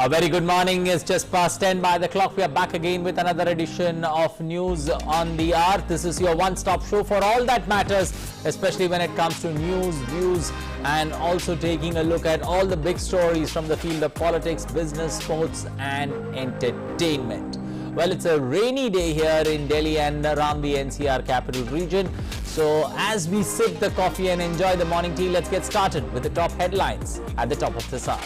A very good morning. It's just past 10 by the clock. We are back again with another edition of News on the Hour. This is your one-stop show for all that matters, especially when it comes to news, views, and also taking a look at all the big stories from the field of politics, business, sports, and entertainment. Well, it's a rainy day here in Delhi and around the NCR capital region. So as we sip the coffee and enjoy the morning tea, let's get started with the top headlines at the top of this hour.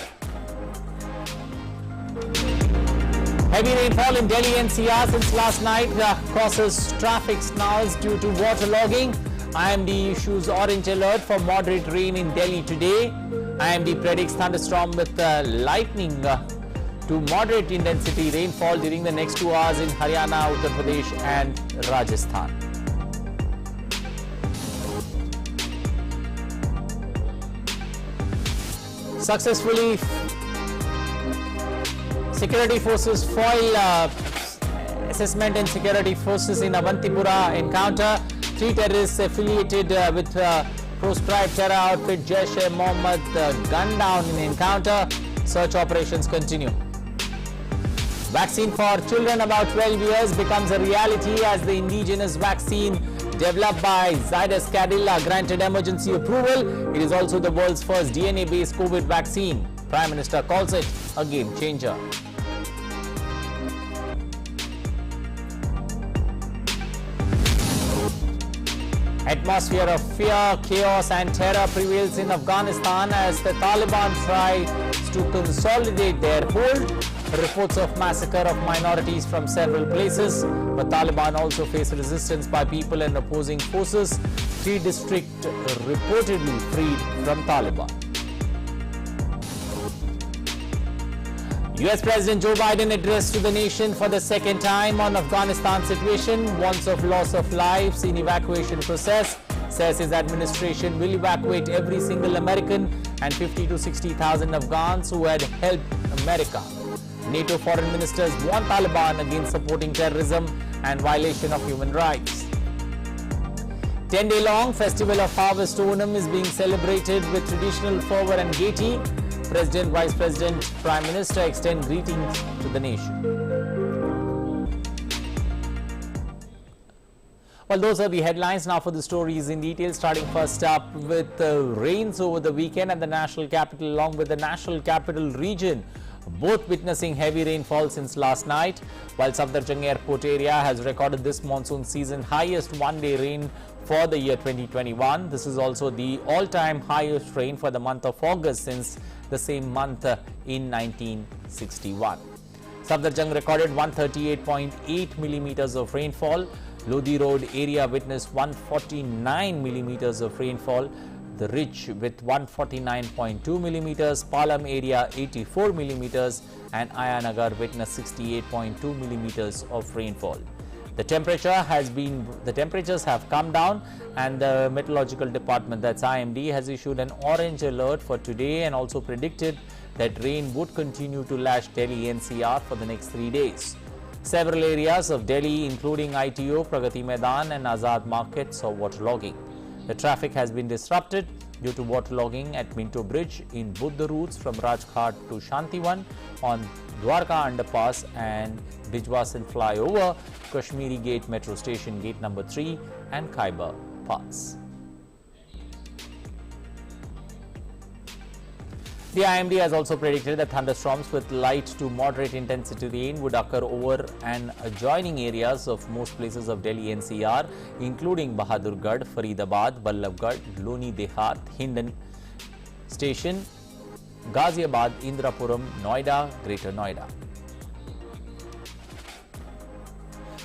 Heavy rainfall in Delhi-NCR since last night causes traffic snarls due to waterlogging. IMD issues orange alert for moderate rain in Delhi today. IMD predicts thunderstorm with lightning to moderate intensity rainfall during the next 2 hours in Haryana, Uttar Pradesh and Rajasthan. Successfully, security forces foil assessment and security forces in Avantipura encounter. 3 terrorists affiliated with proscribed terror outfit JeM gunned down in encounter. Search operations continue. Vaccine for children about 12 years becomes a reality as the indigenous vaccine developed by Zydus Cadila granted emergency approval. It is also the world's first DNA-based COVID vaccine. Prime Minister calls it a game changer. Atmosphere of fear, chaos and terror prevails in Afghanistan as the Taliban tries to consolidate their hold. Reports of massacre of minorities from several places, but Taliban also face resistance by people and opposing forces. 3 districts reportedly freed from Taliban. US President Joe Biden addressed to the nation for the second time on Afghanistan situation, warns of loss of lives in evacuation process, says his administration will evacuate every single American and 50 to 60,000 Afghans who had helped America. NATO foreign ministers warn Taliban against supporting terrorism and violation of human rights. 10-day-long Festival of Harvest Onam is being celebrated with traditional fervor and gaiety. President, Vice President, Prime Minister extend greetings to the nation. Well, those are the headlines. Now for the stories in detail, starting first up with rains over the weekend at the national capital along with the national capital region, both witnessing heavy rainfall since last night, while Safdarjung Airport area has recorded this monsoon season highest one-day rain for the year 2021. This is also the all-time highest rain for the month of August since the same month in 1961. Safdarjung recorded 138.8 millimeters of rainfall. Lodi Road area witnessed 149 millimeters of rainfall. The Ridge with 149.2 millimeters, Palam area 84 millimeters, and Ayanagar witnessed 68.2 millimeters of rainfall. The temperatures have come down, and the meteorological department, that's IMD, has issued an orange alert for today and also predicted that rain would continue to lash Delhi-NCR for the next 3 days. Several areas of Delhi, including ITO, Pragati Maidan and Azad Market, saw waterlogging. The traffic has been disrupted due to waterlogging at Minto Bridge in both the routes from Rajghat to Shantivan, on Dwarka Underpass and Bijwasan Flyover, Kashmiri Gate Metro Station Gate number 3 and Khyber Pass. The IMD has also predicted that thunderstorms with light to moderate intensity rain would occur over and adjoining areas of most places of Delhi-NCR, including Bahadurgarh, Faridabad, Ballabgarh, Loni Dehat, Hindan Station, Ghaziabad, Indrapuram, Noida, Greater Noida.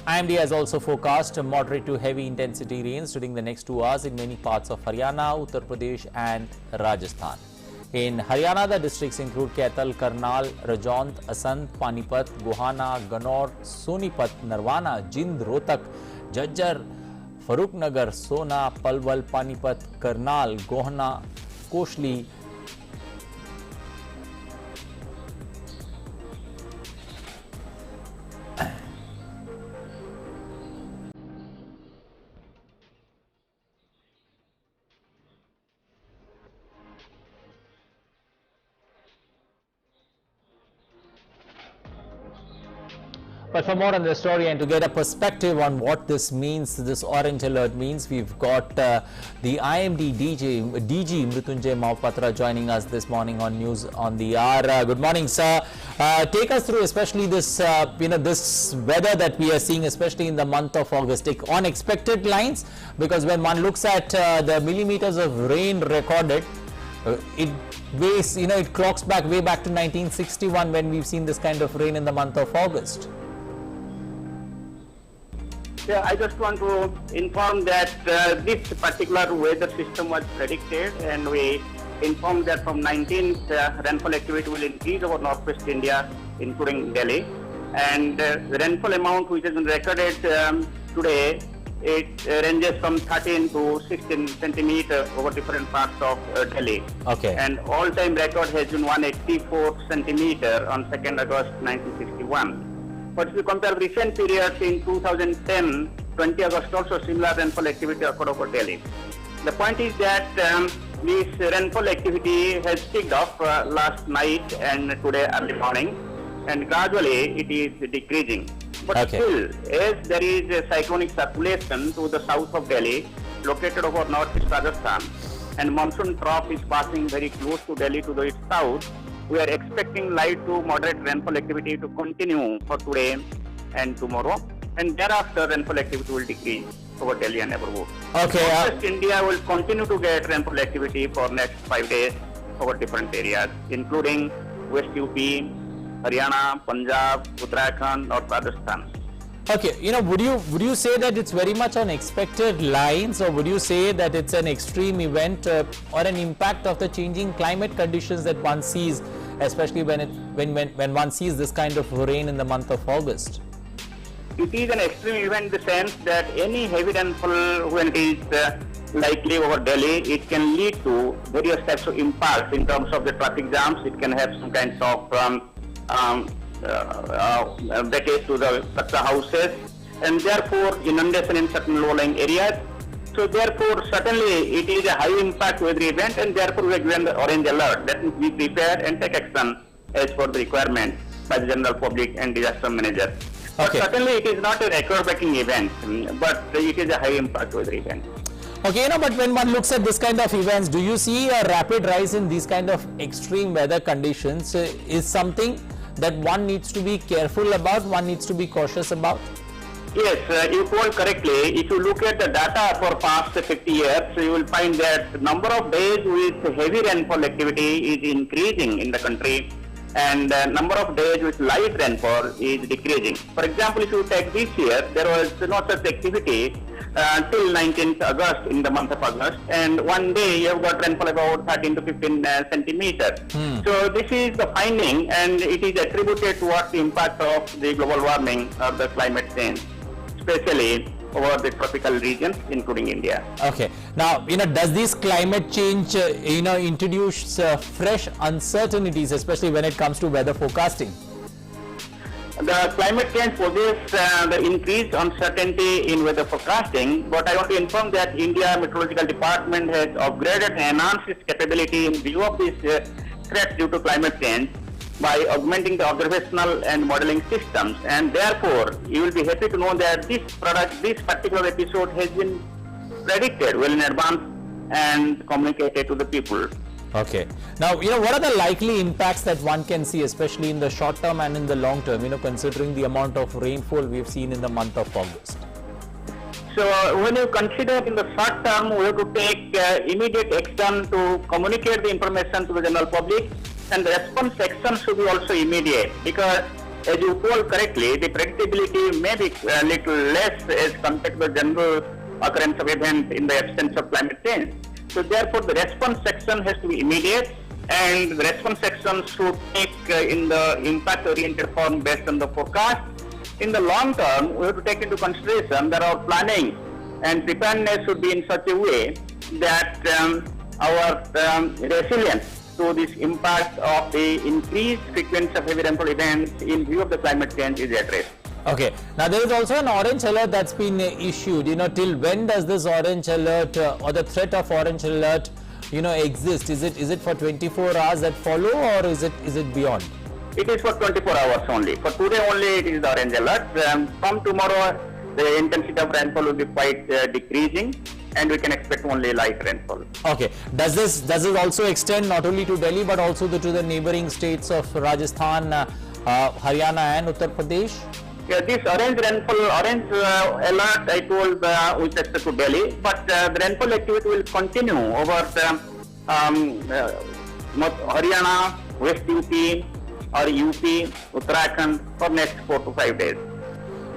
IMD has also forecast moderate to heavy intensity rains during the next 2 hours in many parts of Haryana, Uttar Pradesh and Rajasthan. In Haryana, the districts include Kaital, Karnal, Rajaunt, Asant, Panipat, Gohana, Ganor, Sonipat, Narwana, Jind, Rohtak, Jajjar, Farrukhnagar, Sona, Palwal, Panipat, Karnal, Gohana, Koshli, But for more on the story and to get a perspective on what this means, this orange alert means, we've got the IMD DG Mrityunjay Mahapatra joining us this morning on News on the Hour. Good morning, sir. Take us through especially this, this weather that we are seeing, especially in the month of August. Take unexpected lines, because when one looks at the millimeters of rain recorded, it clocks back way back to 1961 when we've seen this kind of rain in the month of August. Yeah, I just want to inform that this particular weather system was predicted, and we informed that from 19th rainfall activity will increase over northwest India, including Delhi, and the rainfall amount which has been recorded today, it ranges from 13 to 16 centimeters over different parts of Delhi. Okay. And all-time record has been 184 centimeters on 2nd August 1961. But if you compare recent periods in 2010, 20 August also similar rainfall activity occurred over Delhi. The point is that this rainfall activity has picked up last night and today early morning, and gradually it is decreasing. But still, as there is a cyclonic circulation to the south of Delhi, located over northeast Rajasthan, and monsoon trough is passing very close to Delhi to the south, we are expecting light to moderate rainfall activity to continue for today and tomorrow, and thereafter rainfall activity will decrease over Delhi and neighborhood. Okay. Northwest India will continue to get rainfall activity for next 5 days over different areas, including West UP, Haryana, Punjab, Uttarakhand, North Rajasthan. Okay, would you say that it's very much on expected lines, or would you say that it's an extreme event or an impact of the changing climate conditions that one sees, especially when one sees this kind of rain in the month of August? It is an extreme event in the sense that any heavy rainfall, when it is likely over Delhi, it can lead to various types of impacts in terms of the traffic jams. It can have some kinds of breakage to the structure houses, and therefore inundation in certain low-lying areas. So therefore certainly it is a high impact weather event, and therefore we have given the orange alert. That means we prepare and take action as per the requirement by the general public and disaster manager. But certainly it is not a record-breaking event, but it is a high impact weather event. Okay, but when one looks at this kind of events, do you see a rapid rise in these kind of extreme weather conditions is something that one needs to be careful about, one needs to be cautious about? Yes, you told correctly. If you look at the data for past 50 years, you will find that number of days with heavy rainfall activity is increasing in the country, and number of days with light rainfall is decreasing. For example, if you take this year, there was no such activity till 19th August, in the month of August, and one day you have got rainfall about 13 to 15 centimeters. So this is the finding, and it is attributed towards the impact of the global warming or the climate change, especially over the tropical regions, including India. Okay. Now, does this climate change, introduce fresh uncertainties, especially when it comes to weather forecasting? The climate change poses the increased uncertainty in weather forecasting, but I want to inform that India Meteorological Department has upgraded and enhanced its capability in view of these threats due to climate change by augmenting the observational and modeling systems, and therefore you will be happy to know that this particular episode has been predicted well in advance and communicated to the people. Okay. Now, what are the likely impacts that one can see, especially in the short term and in the long term, considering the amount of rainfall we've seen in the month of August? So, when you consider in the short term, we have to take immediate action to communicate the information to the general public, and the response action should be also immediate, because as you told correctly, the predictability may be a little less as compared to the general occurrence of event in the absence of climate change. So therefore the response section has to be immediate, and the response section should take in the impact oriented form based on the forecast. In the long term, we have to take into consideration that our planning and preparedness should be in such a way that our resilience to this impact of the increased frequency of heavy rainfall events in view of the climate change is addressed. Okay. Now there is also an orange alert that's been issued. Till when does this orange alert or the threat of orange alert, exist? Is it for 24 hours that follow, or is it beyond? it is for 24 hours only. For today only it is the orange alert. From tomorrow the intensity of rainfall will be quite decreasing, and we can expect only light rainfall. Okay. Does this also extend not only to Delhi but also to the neighboring states of Rajasthan, Haryana and Uttar Pradesh? Yeah, this orange rainfall, alert I told with respect to Delhi, but the rainfall activity will continue over the Haryana, West UP or UP, Uttarakhand for next 4 to 5 days.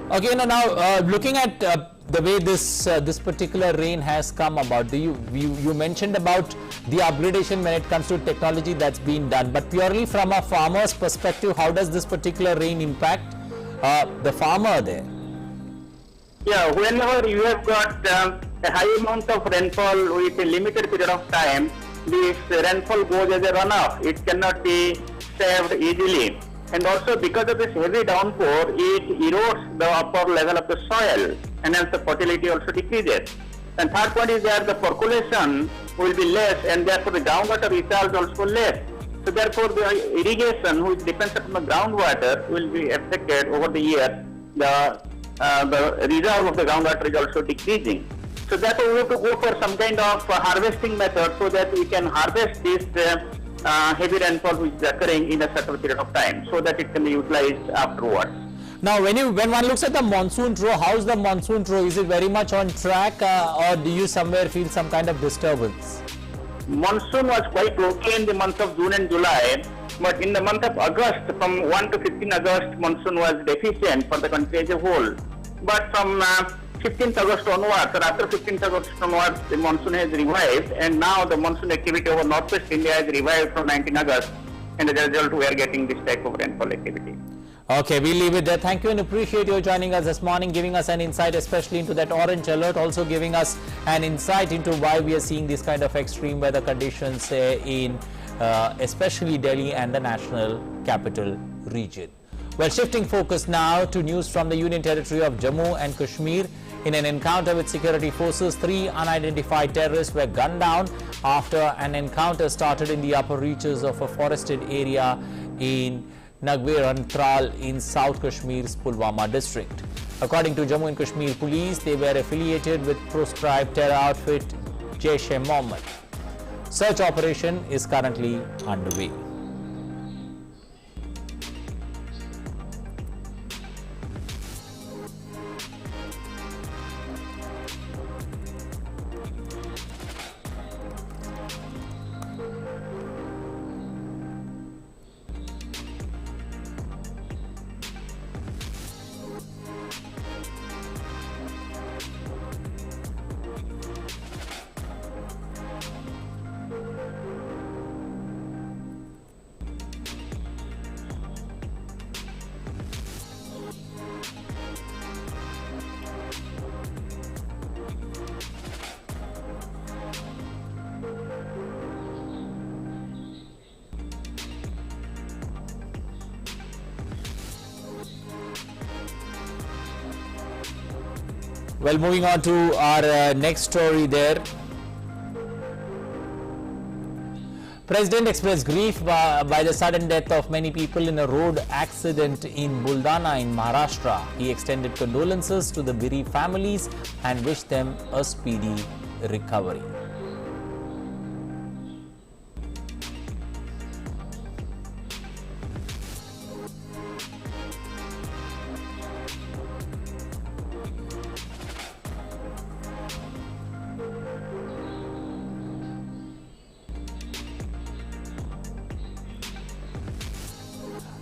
Okay, now looking at the way this particular rain has come about, you mentioned about the upgradation when it comes to technology that's been done, but purely from a farmer's perspective, how does this particular rain impact the farmer there? Yeah, whenever you have got a high amount of rainfall with a limited period of time, this rainfall goes as a runoff. It cannot be saved easily. And also because of this heavy downpour, it erodes the upper level of the soil, and hence the fertility also decreases. And third point is that the percolation will be less, and therefore the groundwater recharge also less. So therefore the irrigation, which depends upon the groundwater, will be affected over the year. The reserve of the groundwater is also decreasing. So therefore we have to go for some kind of harvesting method so that we can harvest this heavy rainfall which is occurring in a certain period of time, so that it can be utilized afterwards. Now, when one looks at the monsoon throw, how's the monsoon throw? Is it very much on track, or do you somewhere feel some kind of disturbance? Monsoon was quite okay in the month of June and July, but in the month of August, from 1 to 15 August, monsoon was deficient for the country as a whole. But from 15th August onwards, or after 15th August onwards, the monsoon has revived, and now the monsoon activity over northwest India has revived from 19 August, and as a result we are getting this type of rainfall activity. Okay, we'll leave it there. Thank you and appreciate you joining us this morning, giving us an insight especially into that orange alert, also giving us an insight into why we are seeing this kind of extreme weather conditions in especially Delhi and the national capital region. Well, shifting focus now to news from the Union Territory of Jammu and Kashmir. In an encounter with security forces, 3 unidentified terrorists were gunned down after an encounter started in the upper reaches of a forested area in Nagwer and Tral in South Kashmir's Pulwama district. According to Jammu and Kashmir police, they were affiliated with proscribed terror outfit JeM. Search operation is currently underway. Well, moving on to our next story there. President expressed grief by the sudden death of many people in a road accident in Buldana in Maharashtra. He extended condolences to the bereaved families and wished them a speedy recovery.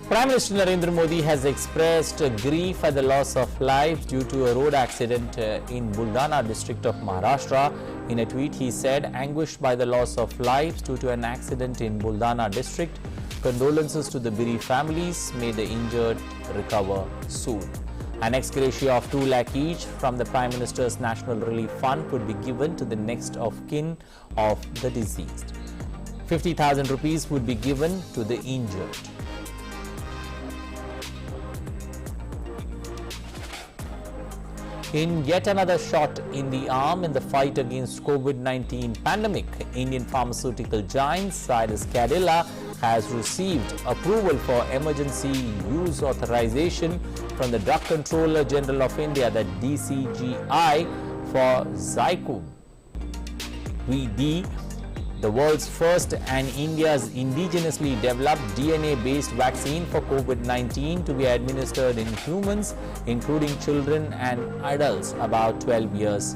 Prime Minister Narendra Modi has expressed grief at the loss of lives due to a road accident in Buldana district of Maharashtra. In a tweet, he said, anguished by the loss of lives due to an accident in Buldana district, condolences to the bereaved families, may the injured recover soon. An ex gratia of 2 lakh each from the Prime Minister's National Relief Fund could be given to the next of kin of the deceased. 50,000 rupees would be given to the injured. In yet another shot in the arm in the fight against COVID-19 pandemic, Indian pharmaceutical giant Zydus Cadila has received approval for emergency use authorization from the Drug Controller General of India, the DCGI, for ZyCoV-D, the world's first and India's indigenously developed DNA-based vaccine for COVID-19 to be administered in humans, including children and adults about 12 years.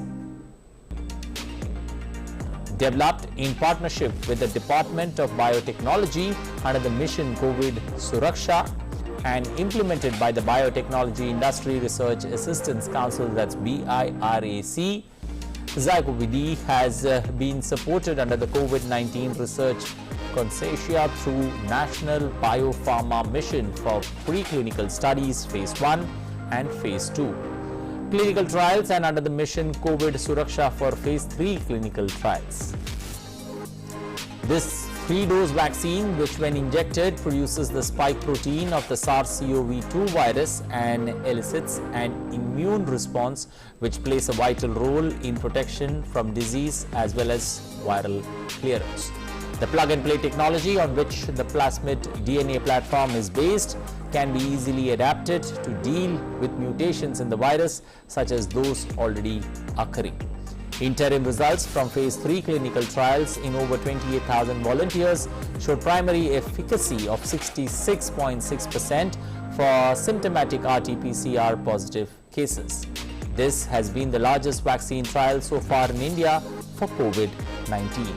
Developed in partnership with the Department of Biotechnology under the mission COVID Suraksha and implemented by the Biotechnology Industry Research Assistance Council, that's BIRAC, ZyCoV-D has been supported under the COVID-19 Research Consortia through National Biopharma Mission for preclinical studies Phase 1 and Phase 2 clinical trials and under the mission COVID Suraksha for Phase 3 clinical trials. This 3-dose vaccine, which when injected produces the spike protein of the SARS-CoV-2 virus and elicits an immune response which plays a vital role in protection from disease as well as viral clearance. The plug-and-play technology on which the plasmid DNA platform is based can be easily adapted to deal with mutations in the virus such as those already occurring. Interim results from Phase 3 clinical trials in over 28,000 volunteers showed primary efficacy of 66.6% for symptomatic RT-PCR positive cases. This has been the largest vaccine trial so far in India for COVID-19.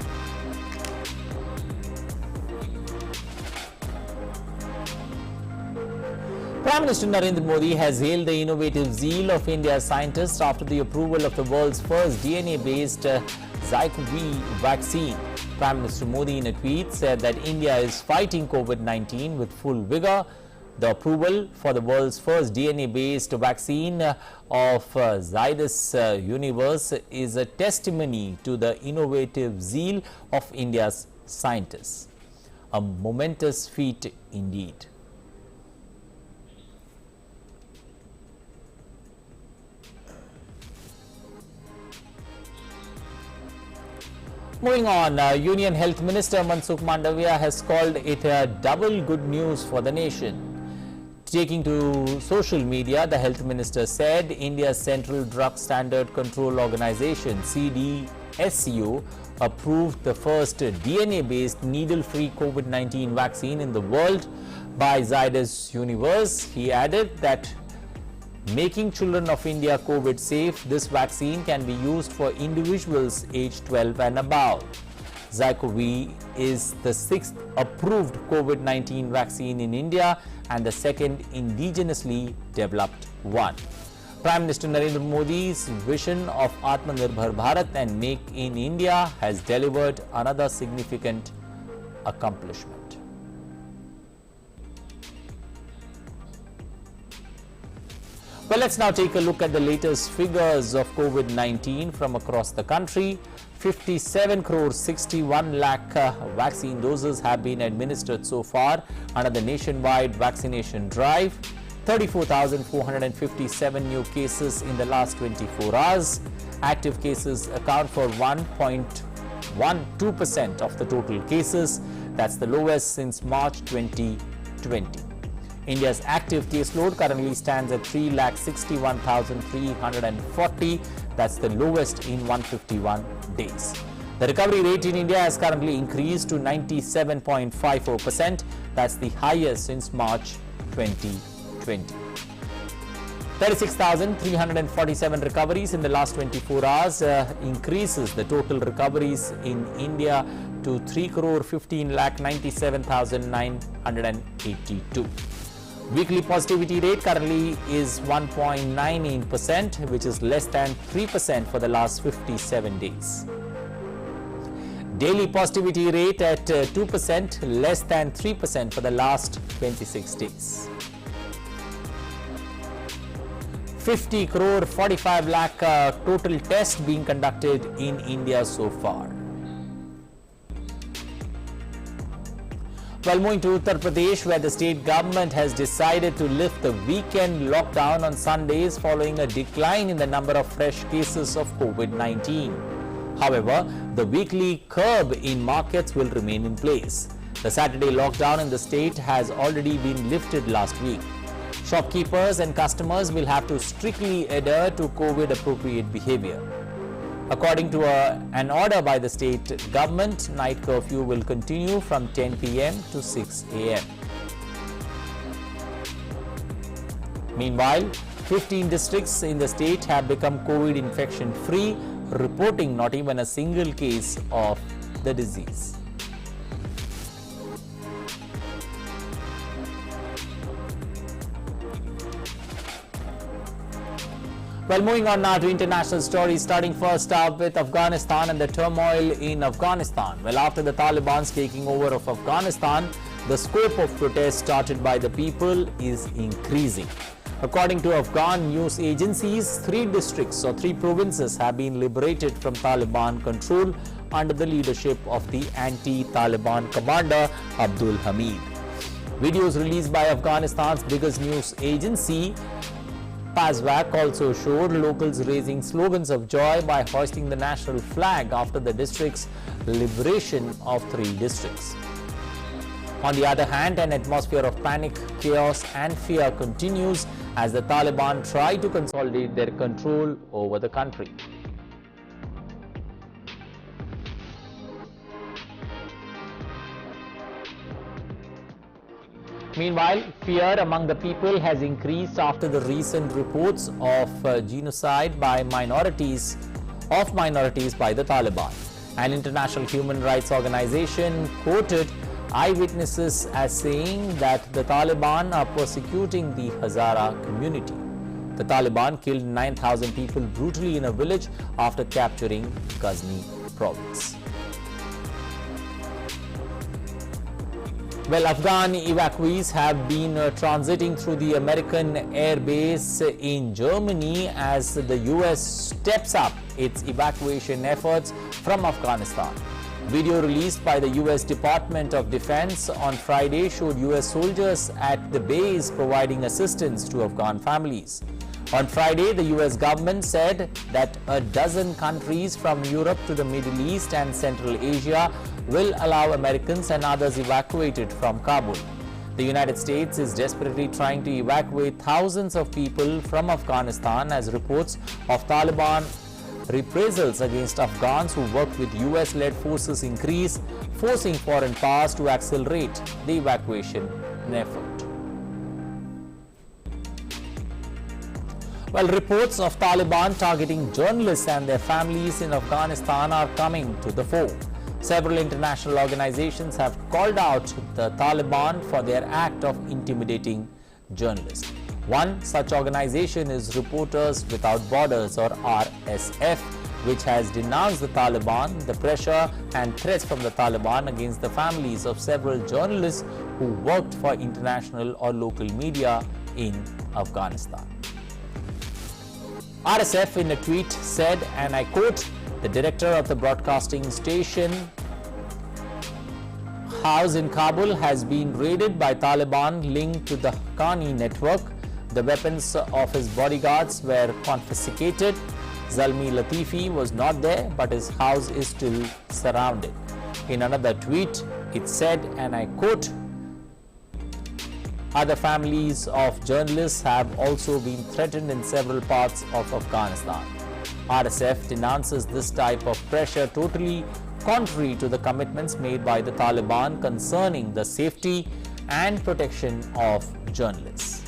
Prime Minister Narendra Modi has hailed the innovative zeal of India's scientists after the approval of the world's first DNA-based ZyCoV vaccine. Prime Minister Modi in a tweet said that India is fighting COVID-19 with full vigor. The approval for the world's first DNA-based vaccine of Zydus Universe is a testimony to the innovative zeal of India's scientists. A momentous feat indeed. Moving on, Union Health Minister Mansukh Mandavia has called it a double good news for the nation. Taking to social media, the Health Minister said India's Central Drug Standard Control Organization CDSCO approved the first DNA-based needle-free COVID-19 vaccine in the world by Zydus Universe. He added that making children of India COVID safe, this vaccine can be used for individuals aged 12 and above. ZyCoV is the 6th approved COVID-19 vaccine in India and the second indigenously developed one. Prime Minister Narendra Modi's vision of Atmanirbhar Bharat and Make in India has delivered another significant accomplishment. Well, let's now take a look at the latest figures of COVID-19 from across the country. 57 crore 61 lakh vaccine doses have been administered so far under the nationwide vaccination drive. 34,457 new cases in the last 24 hours. Active cases account for 1.12% of the total cases. That's the lowest since March 2020. India's active caseload currently stands at 3,61,340. That's the lowest in 151 days. The recovery rate in India has currently increased to 97.54%. That's the highest since March 2020. 36,347 recoveries in the last 24 hours increases the total recoveries in India to 3,15,97,982. Weekly positivity rate currently is 1.98%, which is less than 3% for the last 57 days. Daily positivity rate at 2%, less than 3% for the last 26 days. 50 crore 45 lakh total tests being conducted in India so far. Well, moving to Uttar Pradesh, where the state government has decided to lift the weekend lockdown on Sundays following a decline in the number of fresh cases of COVID-19. However, the weekly curb in markets will remain in place. The Saturday lockdown in the state has already been lifted last week. Shopkeepers and customers will have to strictly adhere to COVID-appropriate behavior. According to an order by the state government, night curfew will continue from 10 p.m. to 6 a.m. Meanwhile, 15 districts in the state have become COVID infection-free, reporting not even a single case of the disease. Well, moving on now to international stories, starting first up with Afghanistan and the turmoil in Afghanistan. Well, after the Taliban's taking over of Afghanistan, the scope of protest started by the people is increasing. According to Afghan news agencies, 3 districts or 3 provinces have been liberated from Taliban control under the leadership of the anti-Taliban commander Abdul Hamid. Videos released by Afghanistan's biggest news agency PASVAC also showed locals raising slogans of joy by hoisting the national flag after the district's liberation of 3 districts. On the other hand, an atmosphere of panic, chaos and fear continues as the Taliban try to consolidate their control over the country. Meanwhile, fear among the people has increased after the recent reports of genocide by minorities by the Taliban. An international human rights organization quoted eyewitnesses as saying that the Taliban are persecuting the Hazara community. The Taliban killed 9,000 people brutally in a village after capturing Ghazni province. Well, Afghan evacuees have been transiting through the American air base in Germany as the US steps up its evacuation efforts from Afghanistan. Video released by the US Department of Defense on Friday showed US soldiers at the base providing assistance to Afghan families. On Friday, the US government said that a dozen countries from Europe to the Middle East and Central Asia will allow Americans and others evacuated from Kabul. The United States is desperately trying to evacuate thousands of people from Afghanistan as reports of Taliban reprisals against Afghans who worked with US-led forces increase, forcing foreign powers to accelerate the evacuation effort. Well, reports of Taliban targeting journalists and their families in Afghanistan are coming to the fore. Several international organizations have called out the Taliban for their act of intimidating journalists. One such organization is Reporters Without Borders, or RSF, which has denounced the Taliban, the pressure and threats from the Taliban against the families of several journalists who worked for international or local media in Afghanistan. RSF in a tweet said, and I quote, "The director of the broadcasting station house in Kabul has been raided by Taliban linked to the Haqqani network. The weapons of his bodyguards were confiscated. Zalmi Latifi was not there, but his house is still surrounded." In another tweet, it said, and I quote, "Other families of journalists have also been threatened in several parts of Afghanistan." RSF denounces this type of pressure totally contrary to the commitments made by the Taliban concerning the safety and protection of journalists.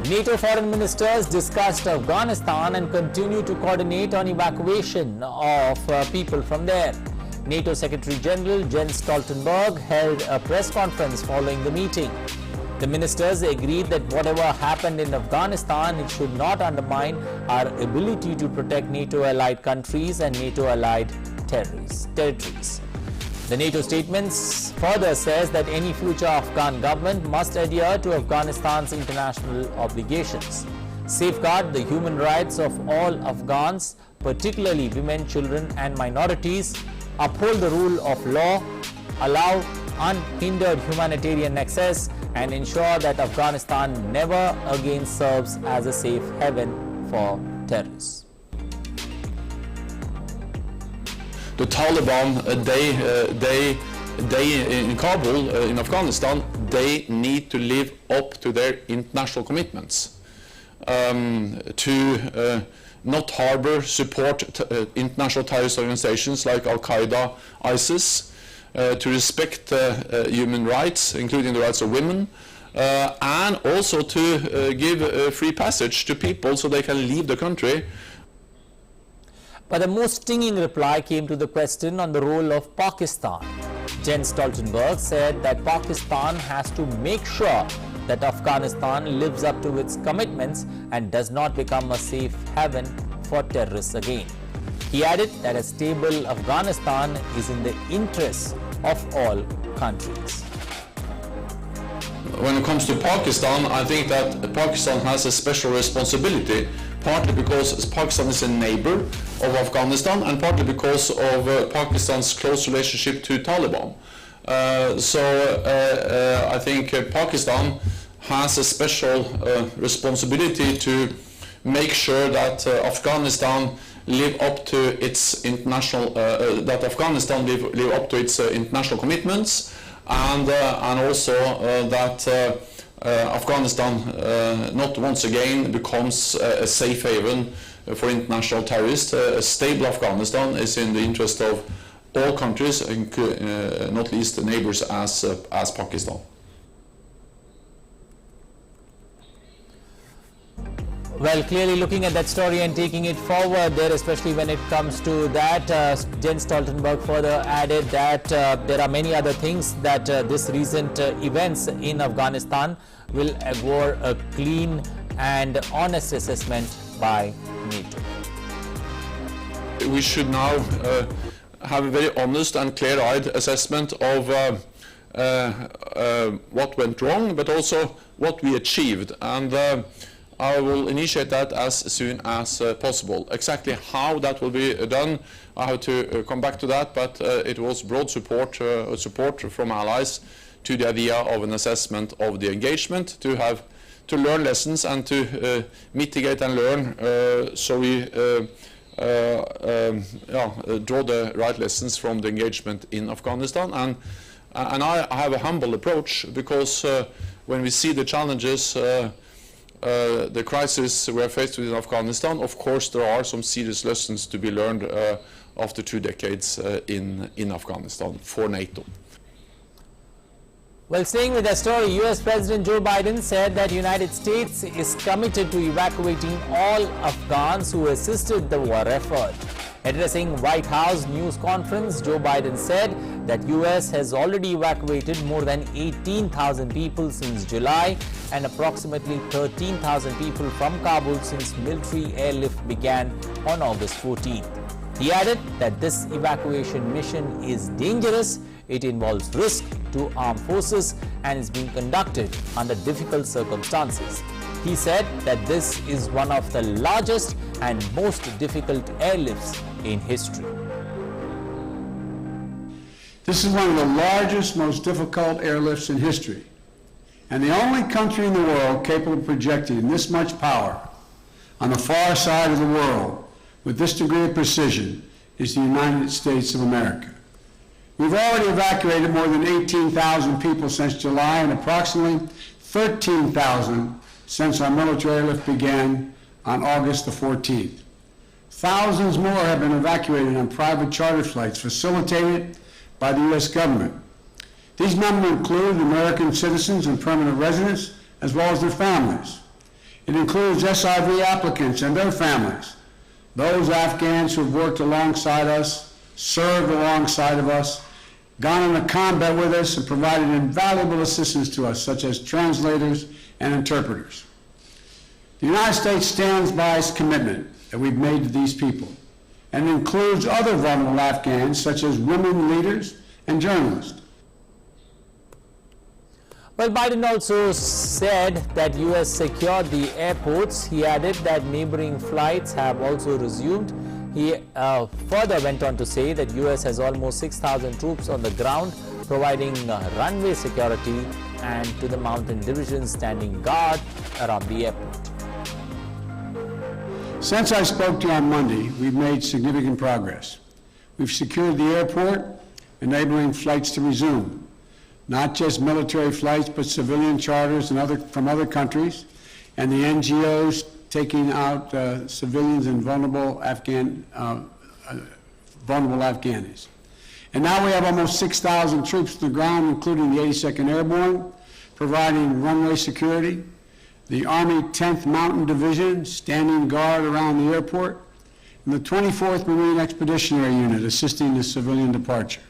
NATO foreign ministers discussed Afghanistan and continue to coordinate on evacuation of people from there. NATO Secretary General Jens Stoltenberg held a press conference following the meeting. The ministers agreed that whatever happened in Afghanistan, it should not undermine our ability to protect NATO-allied countries and NATO-allied territories. The NATO statements further says that any future Afghan government must adhere to Afghanistan's international obligations, safeguard the human rights of all Afghans, particularly women, children and minorities, uphold the rule of law, allow unhindered humanitarian access and ensure that Afghanistan never again serves as a safe haven for terrorists. The Taliban, they in Kabul, in Afghanistan, they need to live up to their international commitments to not harbor, support international terrorist organizations like Al-Qaeda, ISIS, to respect human rights, including the rights of women, and also to give free passage to people so they can leave the country. But the most stinging reply came to the question on the role of Pakistan. Jens Stoltenberg said that Pakistan has to make sure that Afghanistan lives up to its commitments and does not become a safe haven for terrorists again. He added that a stable Afghanistan is in the interests of all countries. When it comes to Pakistan, I think that Pakistan has a special responsibility, partly because Pakistan is a neighbor of Afghanistan and partly because of Pakistan's close relationship to Taliban. I think Pakistan has a special responsibility to make sure that Afghanistan live up to its international international commitments, and also that Afghanistan not once again becomes a safe haven for international terrorists. A stable Afghanistan is in the interest of all countries, not least the neighbors as Pakistan. Well, clearly looking at that story and taking it forward there, especially when it comes to that, Jens Stoltenberg further added that there are many other things that this recent events in Afghanistan will augur a clean and honest assessment by NATO. We should now have a very honest and clear-eyed assessment of what went wrong, but also what we achieved. And I will initiate that as soon as possible. Exactly how that will be done, I have to come back to that, but it was broad support from allies to the idea of an assessment of the engagement, to learn lessons and to mitigate and learn, so we draw the right lessons from the engagement in Afghanistan. And I have a humble approach, because when we see the challenges, the crisis we are faced with in Afghanistan, of course there are some serious lessons to be learned after 2 decades in Afghanistan for NATO. Well, staying with that story, US President Joe Biden said that the United States is committed to evacuating all Afghans who assisted the war effort. Addressing White House news conference, Joe Biden said that US has already evacuated more than 18,000 people since July and approximately 13,000 people from Kabul since military airlift began on August 14th. He added that this evacuation mission is dangerous, it involves risk to armed forces and is being conducted under difficult circumstances. He said that this is one of the largest and most difficult airlifts in history. This is one of the largest, most difficult airlifts in history, and the only country in the world capable of projecting this much power on the far side of the world with this degree of precision is the United States of America. We've already evacuated more than 18,000 people since July and approximately 13,000 since our military airlift began on August the 14th. Thousands more have been evacuated on private charter flights facilitated by the U.S. government. These numbers include American citizens and permanent residents, as well as their families. It includes SIV applicants and their families, those Afghans who have worked alongside us, served alongside of us, gone into combat with us, and provided invaluable assistance to us, such as translators and interpreters. The United States stands by its commitment that we've made to these people. and includes other vulnerable Afghans, such as women leaders and journalists. Well, Biden also said that U.S. secured the airports. He added that neighboring flights have also resumed. He further went on to say that U.S. has almost 6,000 troops on the ground, providing runway security, and to the mountain division standing guard around the airport. Since I spoke to you on Monday, we've made significant progress. We've secured the airport, enabling flights to resume. Not just military flights, but civilian charters and from other countries, and the NGOs taking out civilians and vulnerable Afghanis. And now we have almost 6,000 troops on the ground, including the 82nd Airborne, providing runway security, the Army 10th Mountain Division standing guard around the airport, and the 24th Marine Expeditionary Unit assisting the civilian departure.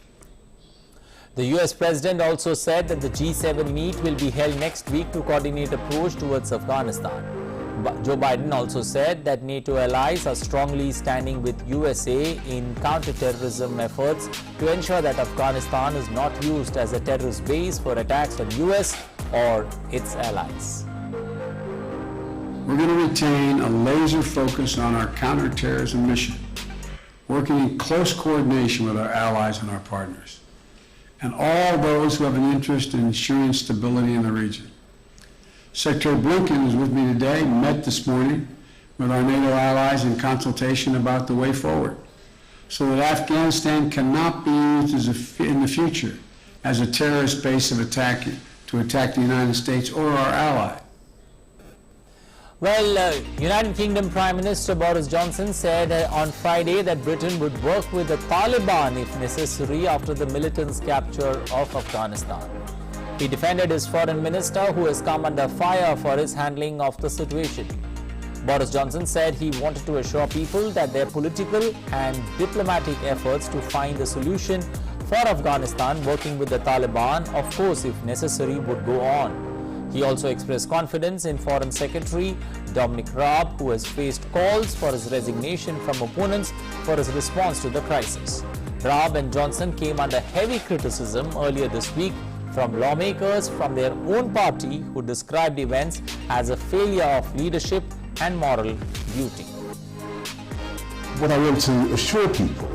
The U.S. President also said that the G7 meet will be held next week to coordinate approach towards Afghanistan. Joe Biden also said that NATO allies are strongly standing with USA in counter-terrorism efforts to ensure that Afghanistan is not used as a terrorist base for attacks on US or its allies. We're going to retain a laser focus on our counterterrorism mission, working in close coordination with our allies and our partners, and all those who have an interest in ensuring stability in the region. Secretary Blinken is with me today, met this morning with our NATO allies in consultation about the way forward, so that Afghanistan cannot be used in the future as a terrorist base to attack the United States or our ally. Well, United Kingdom Prime Minister Boris Johnson said on Friday that Britain would work with the Taliban if necessary after the militants' capture of Afghanistan. He defended his foreign minister, who has come under fire for his handling of the situation. Boris Johnson said he wanted to assure people that their political and diplomatic efforts to find a solution for Afghanistan, working with the Taliban, of course, if necessary, would go on. He also expressed confidence in Foreign Secretary Dominic Raab, who has faced calls for his resignation from opponents for his response to the crisis. Raab and Johnson came under heavy criticism earlier this week from lawmakers from their own party, who described events as a failure of leadership and moral duty. What I want to assure people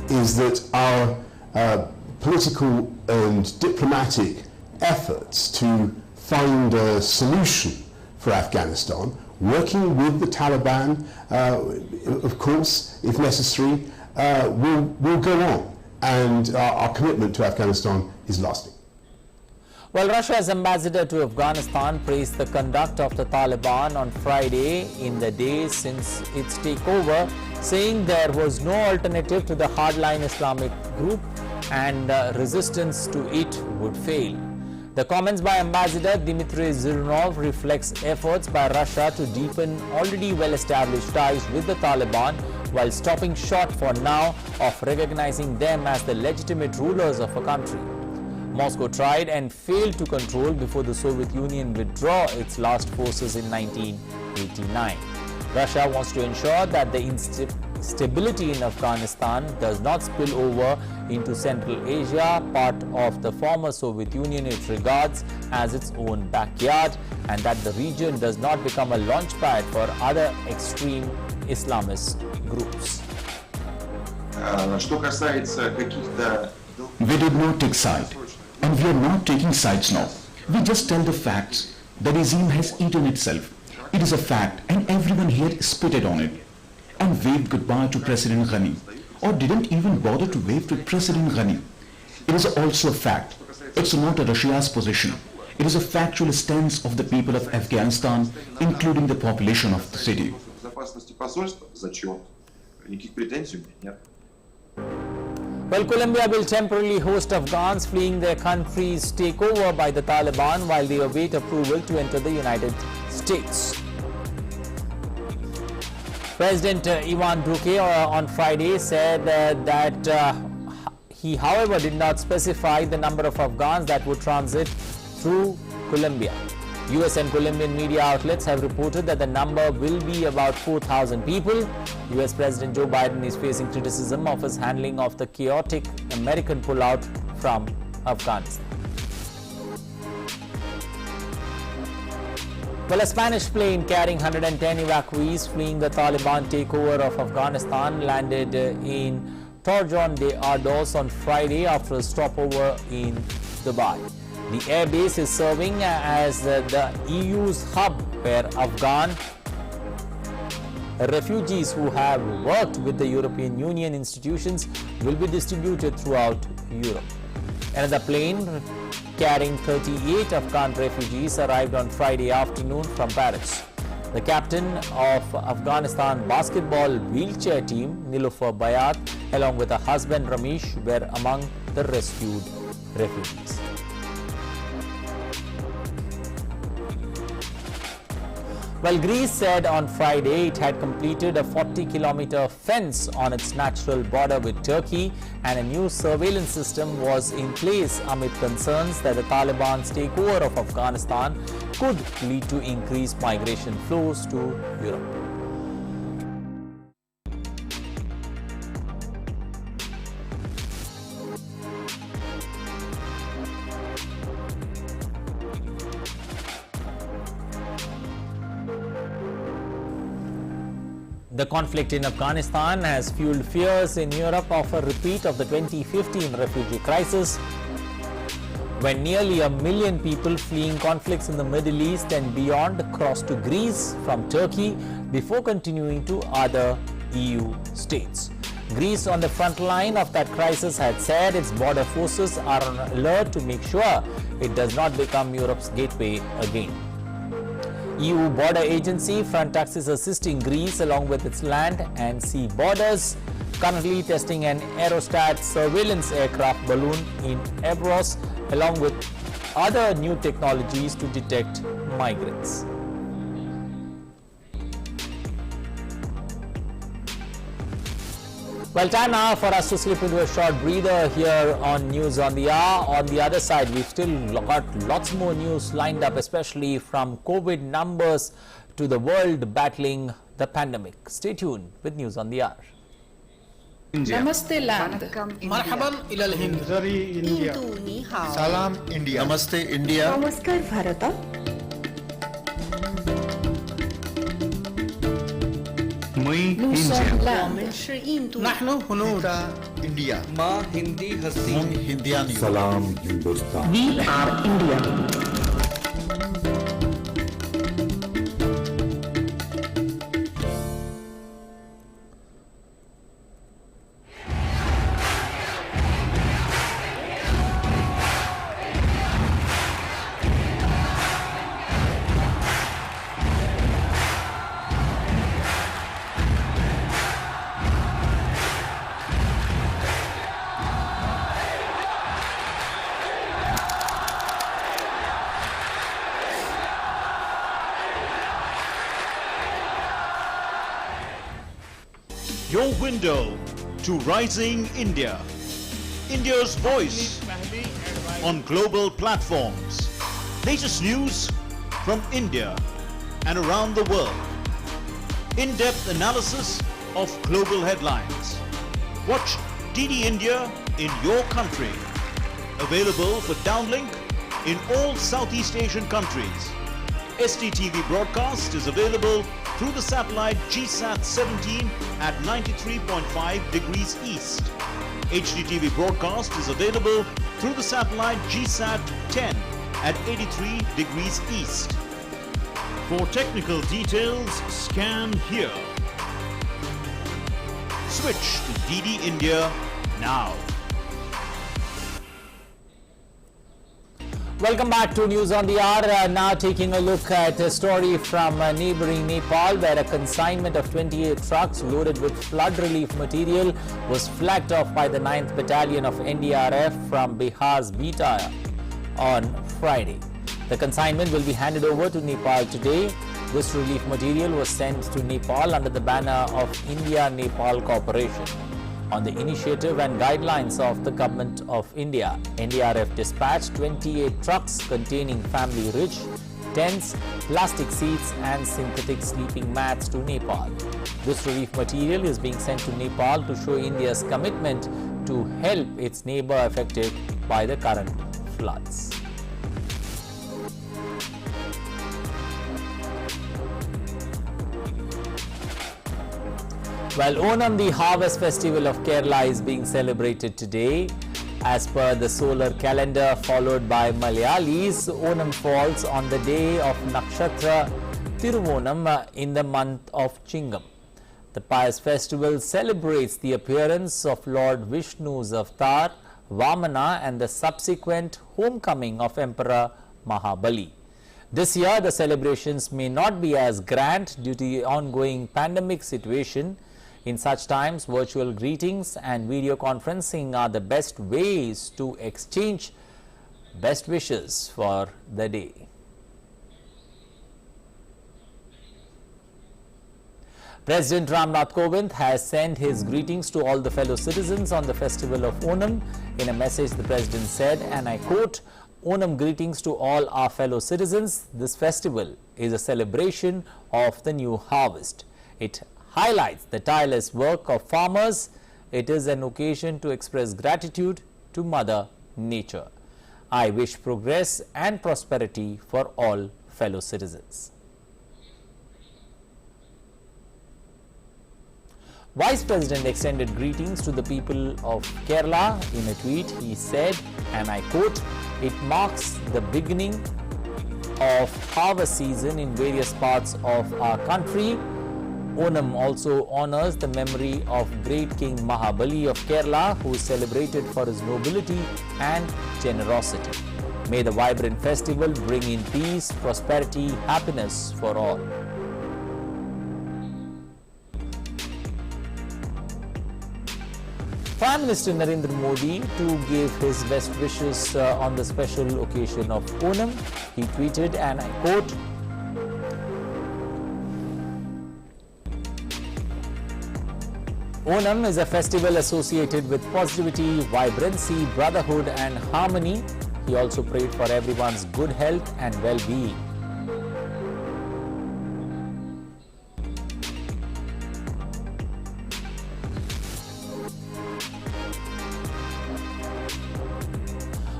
is that our political and diplomatic efforts to find a solution for Afghanistan, working with the Taliban, of course, if necessary, will go on, and our commitment to Afghanistan is lasting. Well, Russia's ambassador to Afghanistan praised the conduct of the Taliban on Friday in the days since its takeover, saying there was no alternative to the hardline Islamic group and resistance to it would fail. The comments by Ambassador Dmitry Zhirnov reflects efforts by Russia to deepen already well-established ties with the Taliban, while stopping short for now of recognizing them as the legitimate rulers of a country. Moscow tried and failed to control before the Soviet Union withdrew its last forces in 1989. Russia wants to ensure that the instability in Afghanistan does not spill over into Central Asia, part of the former Soviet Union it regards as its own backyard, and that the region does not become a launchpad for other extreme Islamist groups. Что касается каких-то... We did not take side, and we are not taking sides now. We just tell the facts. The regime has eaten itself. It is a fact, and everyone here spitted on it and waved goodbye to President Ghani, or didn't even bother to wave to President Ghani. It is also a fact. It's not a Russia's position. It is a factual stance of the people of Afghanistan, including the population of the city. Well, Colombia will temporarily host Afghans fleeing their country's takeover by the Taliban while they await approval to enter the United States. President Ivan Duque on Friday said that he, however, did not specify the number of Afghans that would transit through Colombia. US and Colombian media outlets have reported that the number will be about 4,000 people. US President Joe Biden is facing criticism of his handling of the chaotic American pullout from Afghanistan. Well, a Spanish plane carrying 110 evacuees fleeing the Taliban takeover of Afghanistan landed in Torrejon de Ardoz on Friday after a stopover in Dubai. The airbase is serving as the EU's hub where Afghan refugees who have worked with the European Union institutions will be distributed throughout Europe. Another plane carrying 38 Afghan refugees arrived on Friday afternoon from Paris. The captain of Afghanistan basketball wheelchair team, Niloufar Bayat, along with her husband Ramesh, were among the rescued refugees. Well, Greece said on Friday it had completed a 40-kilometer fence on its natural border with Turkey, and a new surveillance system was in place amid concerns that the Taliban's takeover of Afghanistan could lead to increased migration flows to Europe. The conflict in Afghanistan has fueled fears in Europe of a repeat of the 2015 refugee crisis, when nearly 1 million people fleeing conflicts in the Middle East and beyond crossed to Greece from Turkey before continuing to other EU states. Greece, on the front line of that crisis, had said its border forces are on alert to make sure it does not become Europe's gateway again. EU border agency Frontex is assisting Greece along with its land and sea borders, currently testing an Aerostat surveillance aircraft balloon in Evros along with other new technologies to detect migrants. Well, time now for us to slip into a short breather here on News on the Hour. On the other side, we've still got lots more news lined up, especially from COVID numbers to the world battling the pandemic. Stay tuned with News on the Hour. नमस्ते land मरहबन इलल Hind India सलाम India नमस्ते India नमस्कार Bharat नहनु हुनूर India माँ हिंदी हस्ती हिंदियानी सलाम Hindustan we are India Your window to rising India. India's voice on global platforms. Latest news from India and around the world. In-depth analysis of global headlines. Watch DD India in your country. Available for downlink in all Southeast Asian countries. STTV broadcast is available through the satellite GSAT 17 at 93.5 degrees east. HDTV broadcast is available through the satellite GSAT 10 at 83 degrees east. For technical details, scan here. Switch to DD India now. Welcome back to News on the Hour. Now taking a look at a story from neighboring Nepal, where a consignment of 28 trucks loaded with flood relief material was flagged off by the 9th Battalion of NDRF from Bihar's Bita on Friday. The consignment will be handed over to Nepal today. This relief material was sent to Nepal under the banner of India-Nepal Cooperation. On the initiative and guidelines of the Government of India, NDRF dispatched 28 trucks containing family-rich tents, plastic seats and synthetic sleeping mats to Nepal. This relief material is being sent to Nepal to show India's commitment to help its neighbor affected by the current floods. While Onam, the harvest festival of Kerala, is being celebrated today as per the solar calendar followed by Malayalis, Onam falls on the day of Nakshatra Tiruvonam in the month of Chingam. The pious festival celebrates the appearance of Lord Vishnu's avatar, Vamana, and the subsequent homecoming of Emperor Mahabali. This year, the celebrations may not be as grand due to the ongoing pandemic situation. In such times, virtual greetings and video conferencing are the best ways to exchange best wishes for the day. President Ramnath Kovind has sent his greetings to all the fellow citizens on the festival of Onam. In a message, the President said, and I quote, "Onam greetings to all our fellow citizens. This festival is a celebration of the new harvest. It highlights the tireless work of farmers. It is an occasion to express gratitude to Mother Nature. I wish progress and prosperity for all fellow citizens." Vice President extended greetings to the people of Kerala. In a tweet, he said, and I quote, "It marks the beginning of harvest season in various parts of our country. Onam also honors the memory of great King Mahabali of Kerala, who is celebrated for his nobility and generosity. May the vibrant festival bring in peace, prosperity, happiness for all." Prime Minister Narendra Modi to give his best wishes on the special occasion of Onam. He tweeted, and I quote, "Onam is a festival associated with positivity, vibrancy, brotherhood and harmony." He also prayed for everyone's good health and well-being.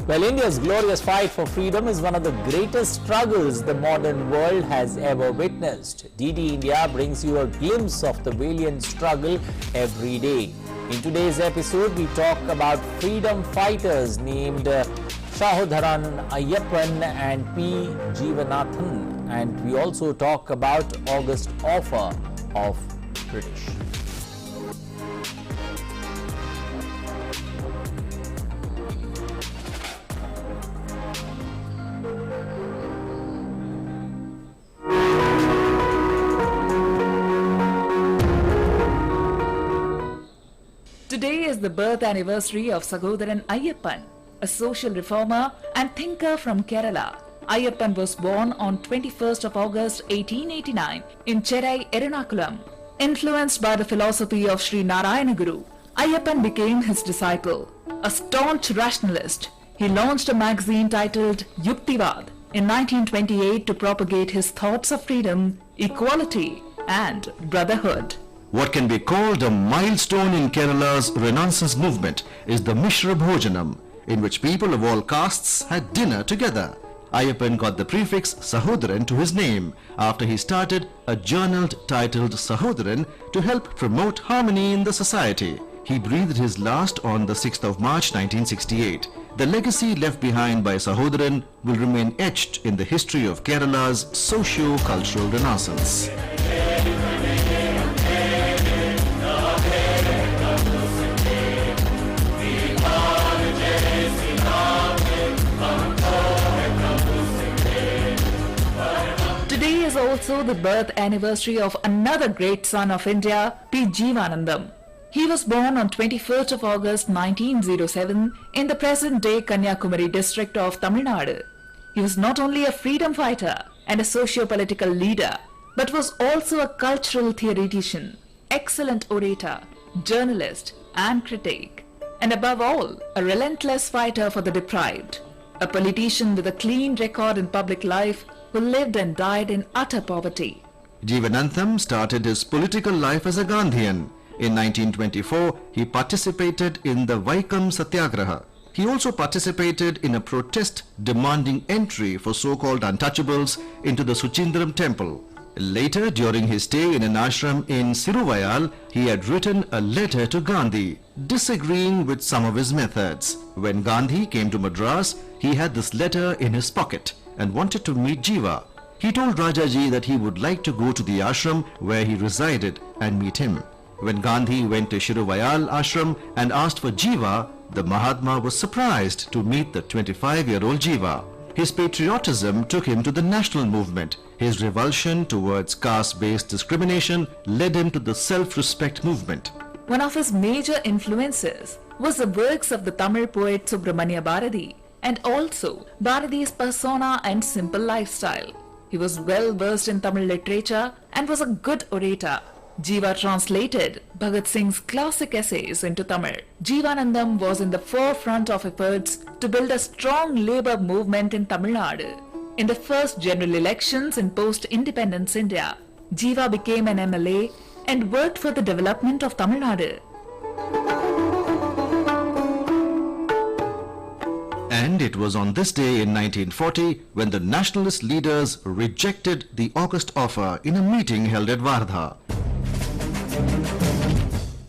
Well, India's glorious fight for freedom is one of the greatest struggles the modern world has ever witnessed. DD India brings you a glimpse of the valiant struggle every day. In today's episode, we talk about freedom fighters named Sahodharan Ayyappan and P. Jeevanathan, and we also talk about August offer of British. Today is the birth anniversary of Sahodharan Ayyappan, a social reformer and thinker from Kerala. Ayyappan was born on 21st of August 1889 in Chennai, Ernakulam. Influenced by the philosophy of Sri Narayana Guru, Ayyappan became his disciple. A staunch rationalist, he launched a magazine titled Yuktivad in 1928 to propagate his thoughts of freedom, equality and brotherhood. What can be called a milestone in Kerala's Renaissance movement is the Mishra Bhojanam, in which people of all castes had dinner together. Ayyappan got the prefix Sahodharan to his name after he started a journal titled Sahodharan to help promote harmony in the society. He breathed his last on the 6th of March 1968. The legacy left behind by Sahodharan will remain etched in the history of Kerala's socio-cultural renaissance. Today is also the birth anniversary of another great son of India, P. Jeevanandam. He was born on 21st of August 1907 in the present-day Kanyakumari district of Tamil Nadu. He was not only a freedom fighter and a socio-political leader, but was also a cultural theoretician, excellent orator, journalist and critic, and above all, a relentless fighter for the deprived. A politician with a clean record in public life, who lived and died in utter poverty. Jivanantham started his political life as a Gandhian. In 1924, he participated in the Vaikam Satyagraha. He also participated in a protest demanding entry for so-called untouchables into the Suchindram temple. Later, during his stay in an ashram in Siruvayal, he had written a letter to Gandhi, disagreeing with some of his methods. When Gandhi came to Madras, he had this letter in his pocket and wanted to meet Jiva. He told Rajaji that he would like to go to the ashram where he resided and meet him. When Gandhi went to Shiruvayal ashram and asked for Jiva, the Mahatma was surprised to meet the 25-year-old Jiva. His patriotism took him to the national movement. His revulsion towards caste-based discrimination led him to the self-respect movement. One of his major influences was the works of the Tamil poet Subramanya Bharati and also Bharati's persona and simple lifestyle. He was well versed in Tamil literature and was a good orator. Jiva translated Bhagat Singh's classic essays into Tamil. Jivanandam was in the forefront of efforts to build a strong labour movement in Tamil Nadu. In the first general elections in post-independence India, Jiva became an MLA and worked for the development of Tamil Nadu. And it was on this day in 1940 when the nationalist leaders rejected the August offer in a meeting held at Wardha.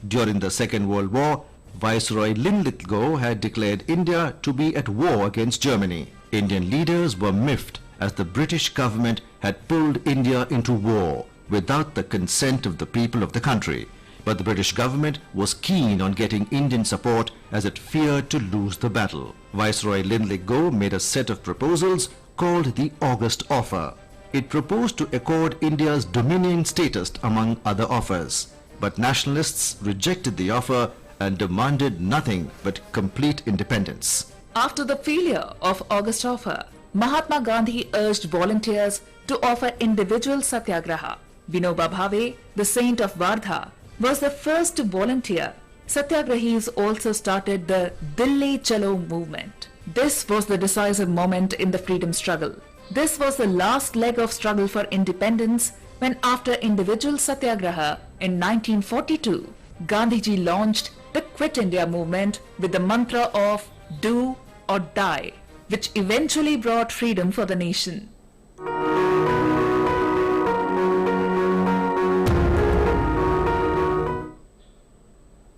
During the Second World War, Viceroy Linlithgow had declared India to be at war against Germany. Indian leaders were miffed as the British government had pulled India into war without the consent of the people of the country. But the British government was keen on getting Indian support as it feared to lose the battle. Viceroy Linlithgow made a set of proposals called the August Offer. It proposed to accord India's dominion status among other offers. But nationalists rejected the offer and demanded nothing but complete independence. After the failure of August offer, Mahatma Gandhi urged volunteers to offer individual satyagraha. Vinoba Bhave, the saint of Wardha, was the first to volunteer. Satyagrahis also started the Delhi Chalo movement. This was the decisive moment in the freedom struggle. This was the last leg of struggle for independence when, after individual satyagraha in 1942, Gandhiji launched the Quit India movement with the mantra of do or die, which eventually brought freedom for the nation.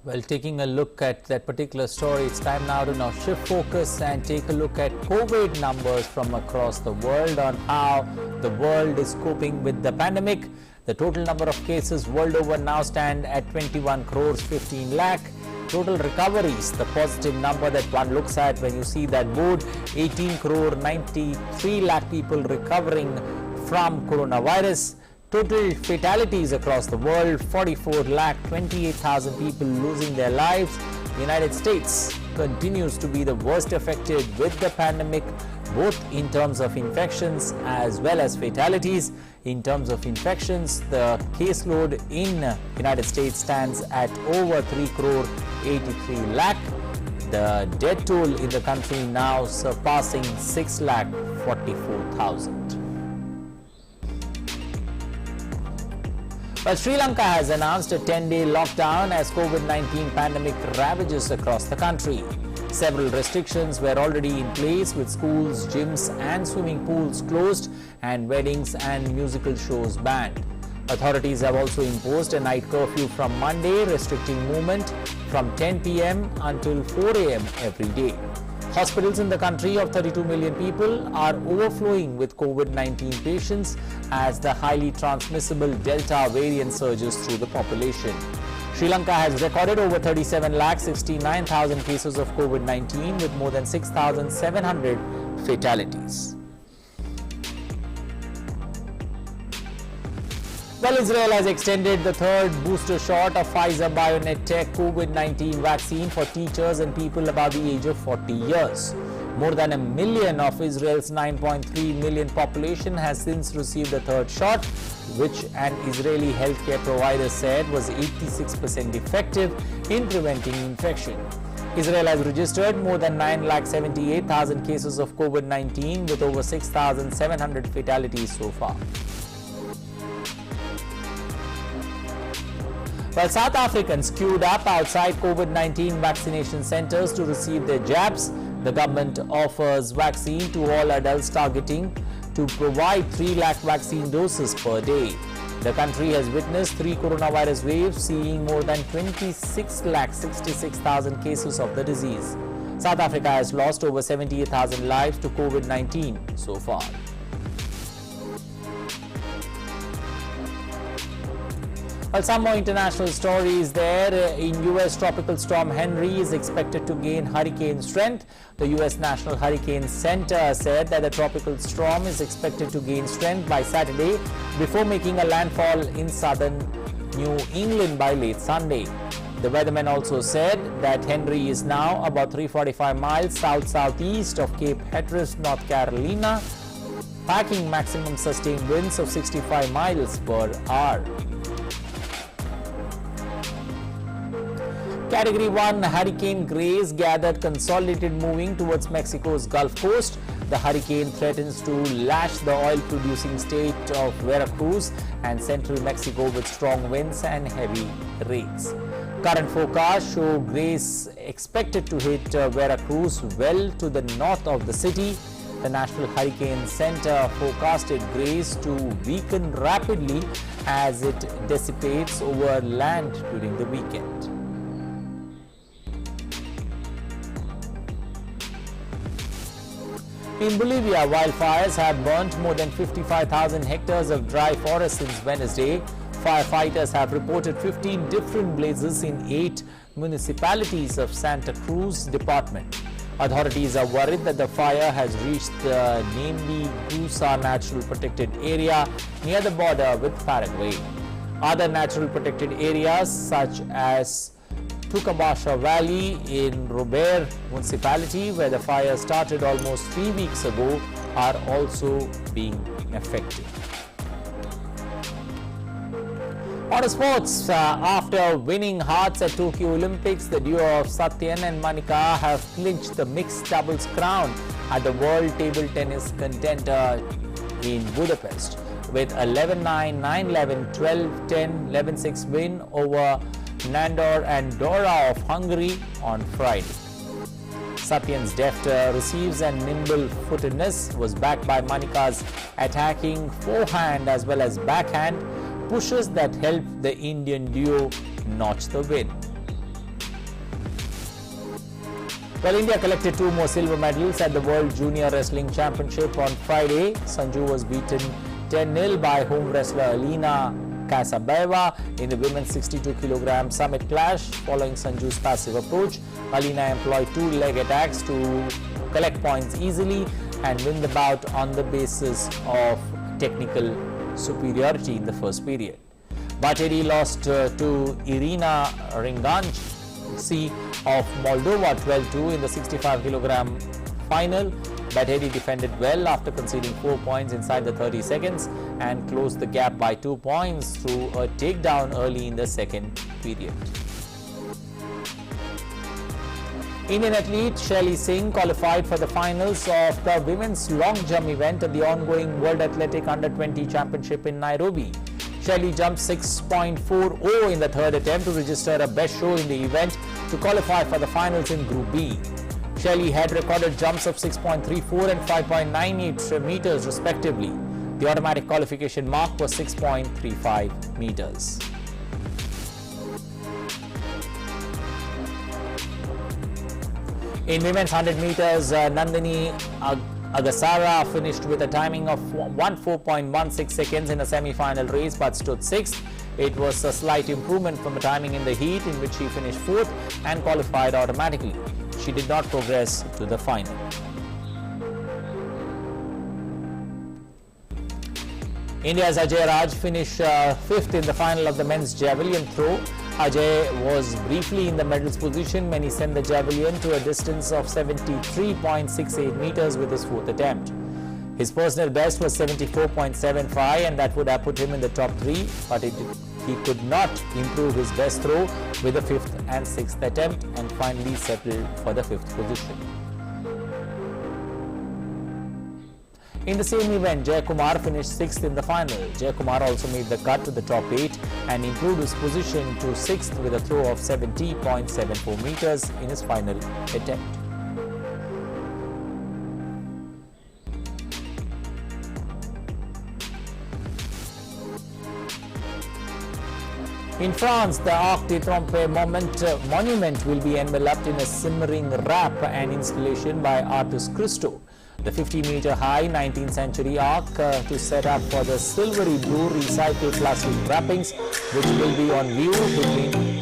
Well, taking a look at that particular story, it's time now to shift focus and take a look at COVID numbers from across the world on how the world is coping with the pandemic. The total number of cases world over now stand at 21 crores 15 lakh. Total recoveries, the positive number that one looks at when you see that board, 18 crore 93 lakh people recovering from coronavirus. Total fatalities across the world, 44 lakh 28,000 people losing their lives. The United States continues to be the worst affected with the pandemic, both in terms of infections as well as fatalities. In terms of infections, the caseload in United States stands at over 3 crore 83 lakh. The death toll in the country now surpassing 6 lakh 44,000. Well, Sri Lanka has announced a 10-day lockdown as COVID-19 pandemic ravages across the country. Several restrictions were already in place with schools, gyms and swimming pools closed and weddings and musical shows banned. Authorities have also imposed a night curfew from Monday, restricting movement from 10 p.m. until 4 a.m. every day. Hospitals in the country of 32 million people are overflowing with COVID-19 patients as the highly transmissible Delta variant surges through the population. Sri Lanka has recorded over 37,69,000 cases of COVID-19 with more than 6,700 fatalities. Well, Israel has extended the third booster shot of Pfizer-BioNTech COVID-19 vaccine for teachers and people above the age of 40 years. More than 1 million of Israel's 9.3 million population has since received the third shot, which an Israeli healthcare provider said was 86% effective in preventing infection. Israel has registered more than 9,78,000 cases of COVID-19 with over 6,700 fatalities so far. Well, South Africans queued up outside COVID-19 vaccination centers to receive their jabs. The government offers vaccine to all adults, targeting to provide 3 lakh vaccine doses per day. The country has witnessed 3 coronavirus waves, seeing more than 26,66,000 cases of the disease. South Africa has lost over 78,000 lives to COVID-19 so far. Well, some more international stories there. In U.S., tropical storm Henry is expected to gain hurricane strength. The U.S. National Hurricane Center said that the tropical storm is expected to gain strength by Saturday before making a landfall in southern New England by late Sunday. The weatherman also said that Henry is now about 345 miles south-southeast of Cape Hatteras, North Carolina, packing maximum sustained winds of 65 miles per hour. Category 1 Hurricane Grace gathered consolidated moving towards Mexico's Gulf Coast. The hurricane threatens to lash the oil-producing state of Veracruz and central Mexico with strong winds and heavy rains. Current forecasts show Grace expected to hit Veracruz well to the north of the city. The National Hurricane Center forecasted Grace to weaken rapidly as it dissipates over land during the weekend. In Bolivia, wildfires have burnt more than 55,000 hectares of dry forest since Wednesday. Firefighters have reported 15 different blazes in 8 municipalities of Santa Cruz department. Authorities are worried that the fire has reached the Nambi-Gusa Natural Protected Area near the border with Paraguay. Other natural protected areas such as Tucabasha Valley in Robert municipality, where the fire started almost 3 weeks ago, are also being affected. On sports, after winning hearts at Tokyo Olympics, the duo of Satyan and Manika have clinched the mixed doubles crown at the World Table Tennis Contender in Budapest with a 11-9, 9-11, 12-10, 11-6 win over Nandor and Dora of Hungary on Friday. Satyan's deft receives and nimble footedness was backed by Manika's attacking forehand as well as backhand pushes that helped the Indian duo notch the win. Well, India collected 2 more silver medals at the World Junior Wrestling Championship on Friday. Sanju was beaten 10-0 by home wrestler Alina Kasabeva in the women's 62 kg summit clash. Following Sanju's passive approach, Alina employed 2 leg attacks to collect points easily and win the bout on the basis of technical superiority in the first period. Bateri lost to Irina Ringanci of Moldova 12-2 in the 65 kg final. Bateri defended well after conceding 4 points inside the 30 seconds and closed the gap by 2 points through a takedown early in the second period. Indian athlete Shelly Singh qualified for the finals of the women's long jump event at the ongoing World Athletic Under-20 Championship in Nairobi. Shelly jumped 6.40 in the third attempt to register a best show in the event to qualify for the finals in Group B. Shelly had recorded jumps of 6.34 and 5.98 meters respectively. The automatic qualification mark was 6.35 meters. In women's 100 meters, Nandini Agasara finished with a timing of 14.16 seconds in a semi-final race but stood 6th. It was a slight improvement from the timing in the heat in which she finished 4th and qualified automatically. She did not progress to the final. India's Ajay Raj finished 5th in the final of the men's javelin throw. Ajay was briefly in the medals position when he sent the javelin to a distance of 73.68 meters with his 4th attempt. His personal best was 74.75 and that would have put him in the top 3, but he could not improve his best throw with the 5th and 6th attempt and finally settled for the 5th position. In the same event, JeM finished 6th in the final. JeM also made the cut to the top 8 and improved his position to 6th with a throw of 70.74 meters in his final attempt. In France, the Arc de Triomphe monument will be enveloped in a simmering wrap and installation by artist Christo. The 50-meter high 19th century arc to set up for the silvery blue recycled plastic wrappings, which will be on view between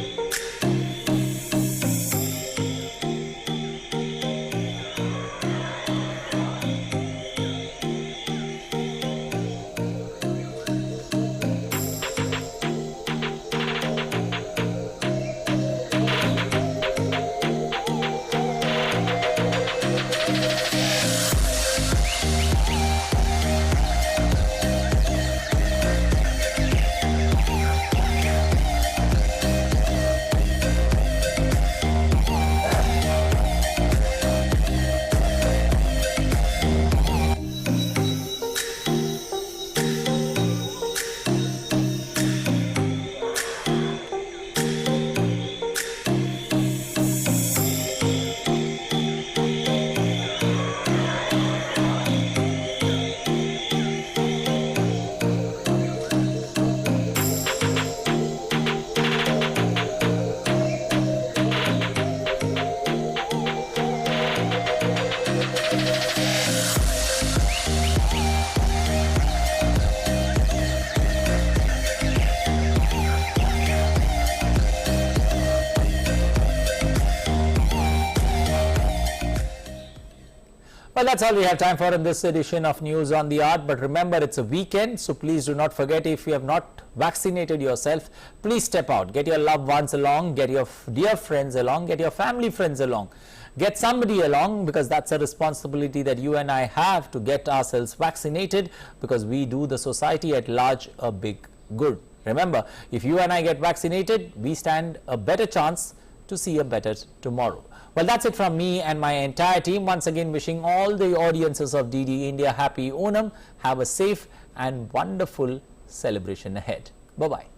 Well, that's all we have time for in this edition of News on the Art. But remember, it's a weekend, so please do not forget, if you have not vaccinated yourself, please step out. Get your loved ones along, get your dear friends along, get your family friends along. Get somebody along, because that's a responsibility that you and I have to get ourselves vaccinated, because we do the society at large a big good. Remember, if you and I get vaccinated, we stand a better chance to see a better tomorrow. Well, that's it from me and my entire team. Once again, wishing all the audiences of DD India happy Onam. Have a safe and wonderful celebration ahead. Bye-bye.